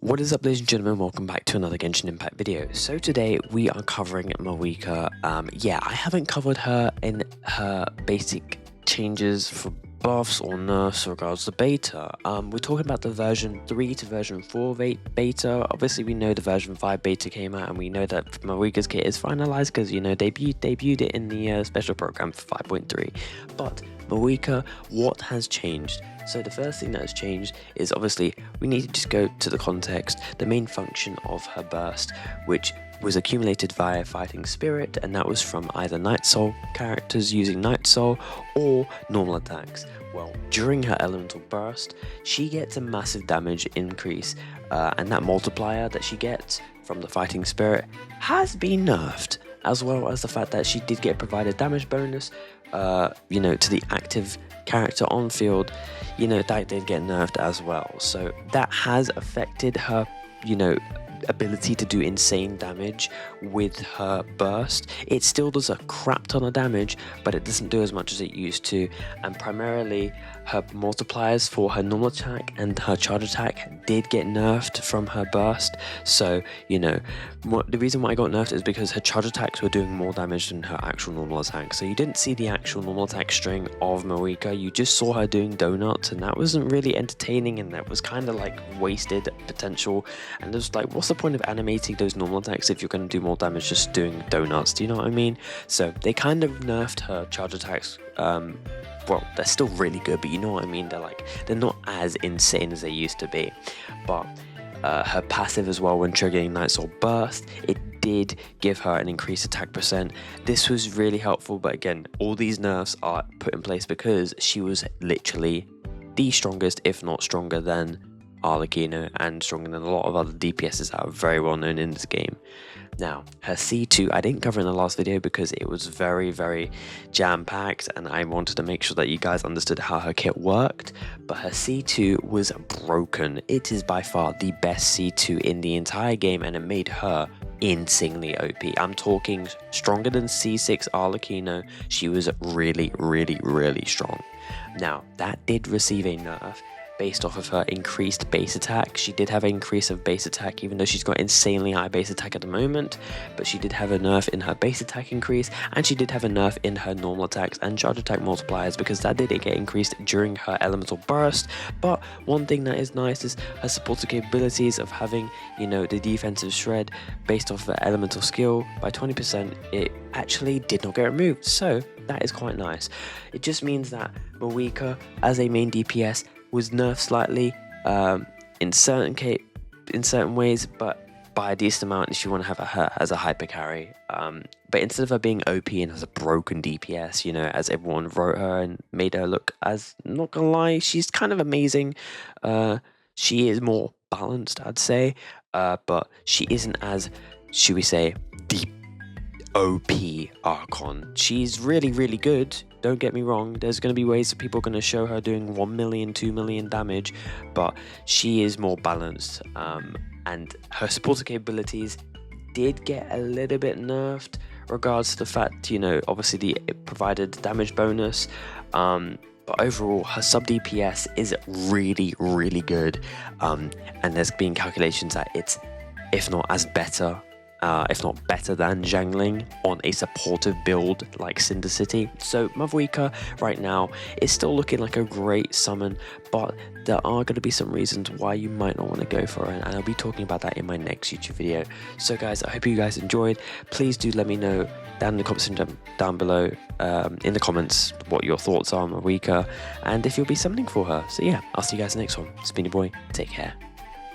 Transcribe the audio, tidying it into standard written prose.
What is up, ladies and gentlemen, welcome back to another Genshin Impact video. So today we are covering Mavuika. Yeah, I haven't covered her in her basic changes for buffs or nerfs regards to beta. We're talking about the version 3 to version 4 beta. Obviously we know the version 5 beta came out, and we know that Mavuika's kit is finalized because, you know, debuted it in the special program for 5.3. But Mavuika, what has changed? So the first thing that has changed is, obviously, we need to just go to the context, the main function of her burst, which was accumulated via Fighting Spirit, and that was from either Night Soul characters using Night Soul or normal attacks. Well, during her elemental burst, she gets a massive damage increase, and that multiplier that she gets from the Fighting Spirit has been nerfed, as well as the fact that she did get provided damage bonus, you know, to the active character on field. You know, that did get nerfed as well. So that has affected her, you know, ability to do insane damage with her burst. It still does a crap ton of damage, but it doesn't do as much as it used to, and primarily her multipliers for her normal attack and her charge attack did get nerfed from her burst. So, you know, the reason why I got nerfed is because her charge attacks were doing more damage than her actual normal attack. So you didn't see the actual normal attack string of Mavuika, you just saw her doing donuts, and that wasn't really entertaining, and that was kind of like wasted potential. And it was like, what's the point of animating those normal attacks if you're going to do more damage just doing donuts? Do you know what I mean? So they kind of nerfed her charge attacks. Well, they're still really good, but you know what I mean, they're not as insane as they used to be. But her passive as well, when triggering Night Soul Burst, it did give her an increased attack percent. This was really helpful, but again, all these nerfs are put in place because she was literally the strongest, if not stronger than Arlecchino, and stronger than a lot of other DPSs that are very well known in this game. Now, her C2, I didn't cover in the last video because it was very jam-packed, and I wanted to make sure that you guys understood how her kit worked, but her C2 was broken. It is by far the best C2 in the entire game, and it made her insanely OP. I'm talking stronger than C6 Arlecchino. She was really strong. Now, that did receive a nerf based off of her increased base attack. She did have an increase of base attack, even though she's got insanely high base attack at the moment, but she did have a nerf in her base attack increase, and she did have a nerf in her normal attacks and charge attack multipliers, because that did get increased during her elemental burst. But one thing that is nice is her supported capabilities of having, you know, the defensive shred based off of her elemental skill by 20%. It actually did not get removed, so that is quite nice. It just means that Mavuika, as a main DPS, was nerfed slightly in certain ways, but by a decent amount if you want to have her as a hyper carry. But instead of her being OP and as a broken DPS, you know, as everyone wrote her and made her look as, not gonna lie, she's kind of amazing. She is more balanced, I'd say, but she isn't as, should we say, deep OP Archon. She's really good, don't get me wrong. There's going to be ways that people are going to show her doing 1 million, 2 million damage, but she is more balanced, and her supporter capabilities did get a little bit nerfed regards to the fact, you know, obviously it provided damage bonus, but overall her sub DPS is really good, and there's been calculations that it's, if not better than Zhangling on a supportive build like Cinder City. So Mavuika right now is still looking like a great summon, but there are going to be some reasons why you might not want to go for it, and I'll be talking about that in my next YouTube video. So guys, I hope you guys enjoyed. Please do let me know down in the comments down below, in the comments, what your thoughts are on Mavuika, and if you'll be summoning for her. So yeah, I'll see you guys next one. It's been your boy, take care.